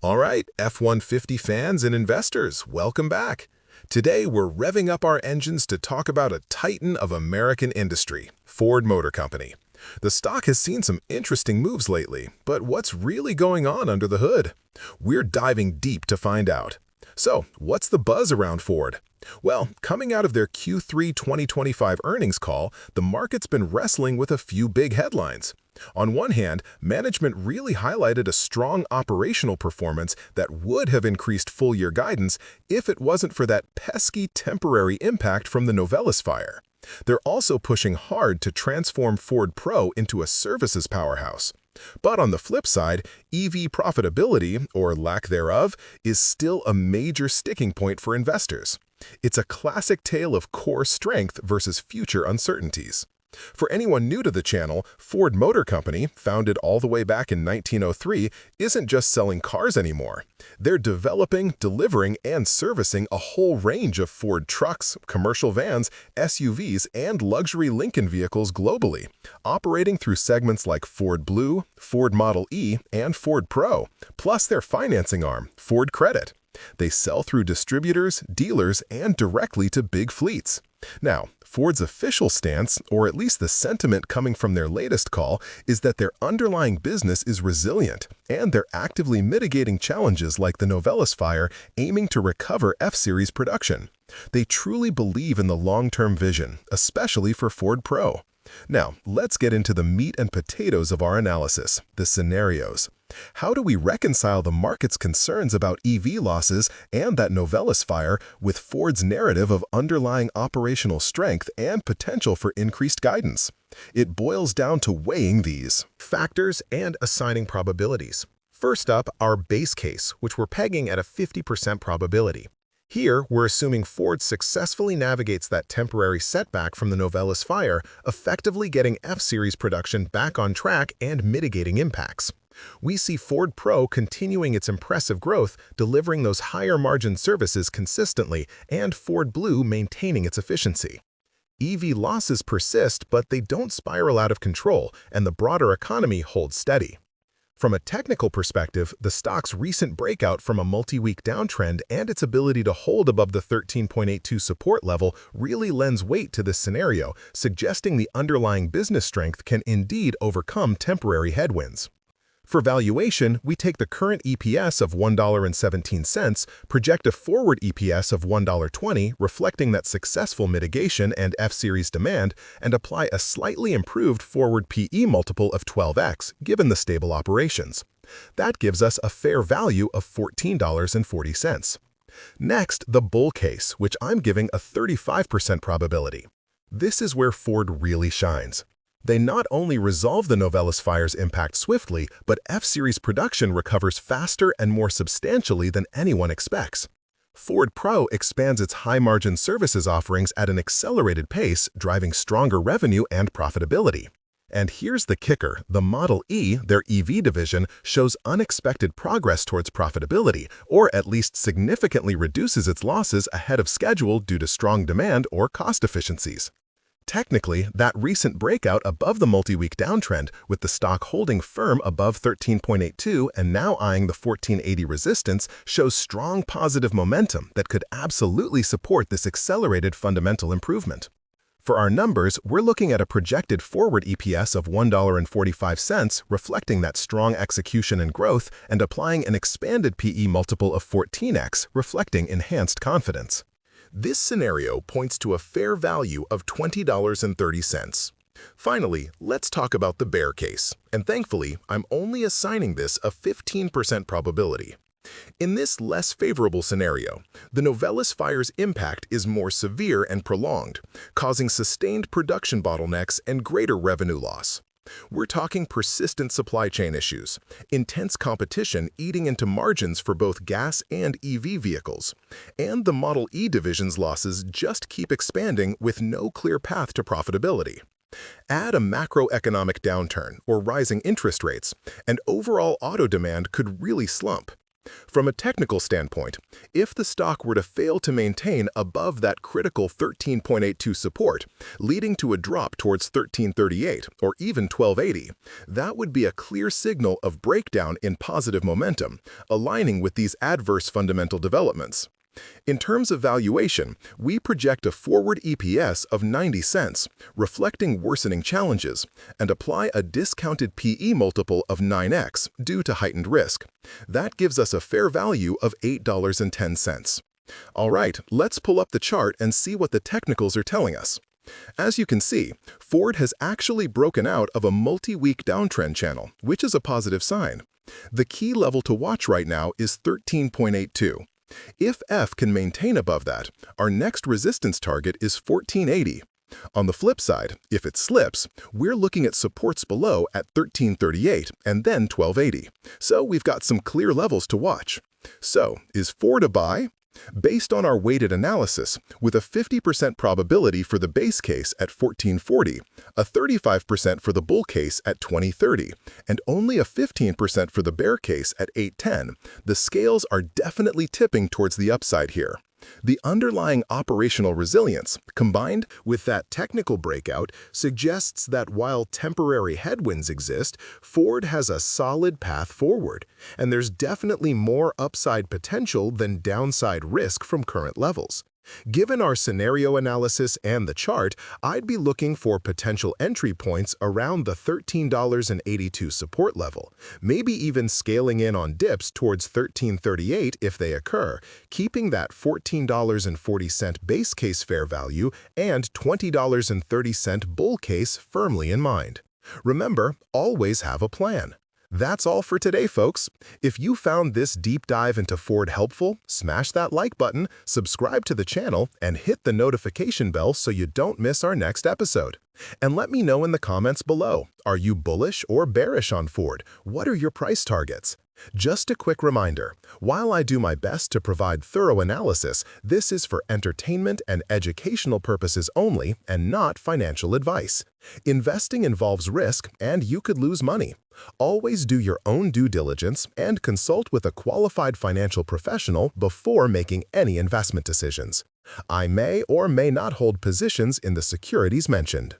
All right, F-150 fans and investors, welcome back. Today, we're revving up our engines to talk about a titan of American industry, Ford Motor Company. The stock has seen some interesting moves lately, but what's really going on under the hood? We're diving deep to find out. So, what's the buzz around Ford? Well, coming out of their Q3 2025 earnings call, the market's been wrestling with a few big headlines. On one hand, management really highlighted a strong operational performance that would have increased full-year guidance if it wasn't for that pesky temporary impact from the Novelis fire. They're also pushing hard to transform Ford Pro into a services powerhouse. But on the flip side, EV profitability, or lack thereof, is still a major sticking point for investors. It's a classic tale of core strength versus future uncertainties. For anyone new to the channel, Ford Motor Company, founded all the way back in 1903, isn't just selling cars anymore. They're developing, delivering, and servicing a whole range of Ford trucks, commercial vans, SUVs, and luxury Lincoln vehicles globally, operating through segments like Ford Blue, Ford Model E, and Ford Pro, plus their financing arm, Ford Credit. They sell through distributors, dealers, and directly to big fleets. Now, Ford's official stance, or at least the sentiment coming from their latest call, is that their underlying business is resilient, and they're actively mitigating challenges like the Novelis fire, aiming to recover F-Series production. They truly believe in the long-term vision, especially for Ford Pro. Now, let's get into the meat and potatoes of our analysis, the scenarios. How do we reconcile the market's concerns about EV losses and that Novelis fire with Ford's narrative of underlying operational strength and potential for increased guidance? It boils down to weighing these factors and assigning probabilities. First up, our base case, which we're pegging at a 50% probability. Here, we're assuming Ford successfully navigates that temporary setback from the Novelis fire, effectively getting F-Series production back on track and mitigating impacts. We see Ford Pro continuing its impressive growth, delivering those higher-margin services consistently, and Ford Blue maintaining its efficiency. EV losses persist, but they don't spiral out of control, and the broader economy holds steady. From a technical perspective, the stock's recent breakout from a multi-week downtrend and its ability to hold above the 13.82 support level really lends weight to this scenario, suggesting the underlying business strength can indeed overcome temporary headwinds. For valuation, we take the current EPS of $1.17, project a forward EPS of $1.20, reflecting that successful mitigation and F-Series demand, and apply a slightly improved forward PE multiple of 12x, given the stable operations. That gives us a fair value of $14.40. Next, the bull case, which I'm giving a 35% probability. This is where Ford really shines. They not only resolve the Novelis fire's impact swiftly, but F-Series production recovers faster and more substantially than anyone expects. Ford Pro expands its high-margin services offerings at an accelerated pace, driving stronger revenue and profitability. And here's the kicker, the Model E, their EV division, shows unexpected progress towards profitability, or at least significantly reduces its losses ahead of schedule due to strong demand or cost efficiencies. Technically, that recent breakout above the multi-week downtrend, with the stock holding firm above 13.82 and now eyeing the 1480 resistance, shows strong positive momentum that could absolutely support this accelerated fundamental improvement. For our numbers, we're looking at a projected forward EPS of $1.45, reflecting that strong execution and growth, and applying an expanded PE multiple of 14x, reflecting enhanced confidence. This scenario points to a fair value of $20.30. Finally, let's talk about the bear case, and thankfully, I'm only assigning this a 15% probability. In this less favorable scenario, the Novelis fire's impact is more severe and prolonged, causing sustained production bottlenecks and greater revenue loss. We're talking persistent supply chain issues, intense competition eating into margins for both gas and EV vehicles, and the Model E division's losses just keep expanding with no clear path to profitability. Add a macroeconomic downturn or rising interest rates, and overall auto demand could really slump. From a technical standpoint, if the stock were to fail to maintain above that critical 13.82 support, leading to a drop towards 1338 or even 1280, that would be a clear signal of breakdown in positive momentum, aligning with these adverse fundamental developments. In terms of valuation, we project a forward EPS of 90 cents, reflecting worsening challenges, and apply a discounted PE multiple of 9x due to heightened risk. That gives us a fair value of $8.10. All right, let's pull up the chart and see what the technicals are telling us. As you can see, Ford has actually broken out of a multi-week downtrend channel, which is a positive sign. The key level to watch right now is 13.82. If F can maintain above that, our next resistance target is 1480. On the flip side, if it slips, we're looking at supports below at 1338 and then 1280. So we've got some clear levels to watch. So, is Ford a buy? Based on our weighted analysis, with a 50% probability for the base case at 1440, a 35% for the bull case at 2030, and only a 15% for the bear case at 810, the scales are definitely tipping towards the upside here. The underlying operational resilience, combined with that technical breakout, suggests that while temporary headwinds exist, Ford has a solid path forward, and there's definitely more upside potential than downside risk from current levels. Given our scenario analysis and the chart, I'd be looking for potential entry points around the $13.82 support level, maybe even scaling in on dips towards $13.38 if they occur, keeping that $14.40 base case fair value and $20.30 bull case firmly in mind. Remember, always have a plan. That's all for today, folks. If you found this deep dive into Ford helpful, smash that like button, subscribe to the channel, and hit the notification bell so you don't miss our next episode. And let me know in the comments below, are you bullish or bearish on Ford? What are your price targets? Just a quick reminder, while I do my best to provide thorough analysis, this is for entertainment and educational purposes only and not financial advice. Investing involves risk and you could lose money. Always do your own due diligence and consult with a qualified financial professional before making any investment decisions. I may or may not hold positions in the securities mentioned.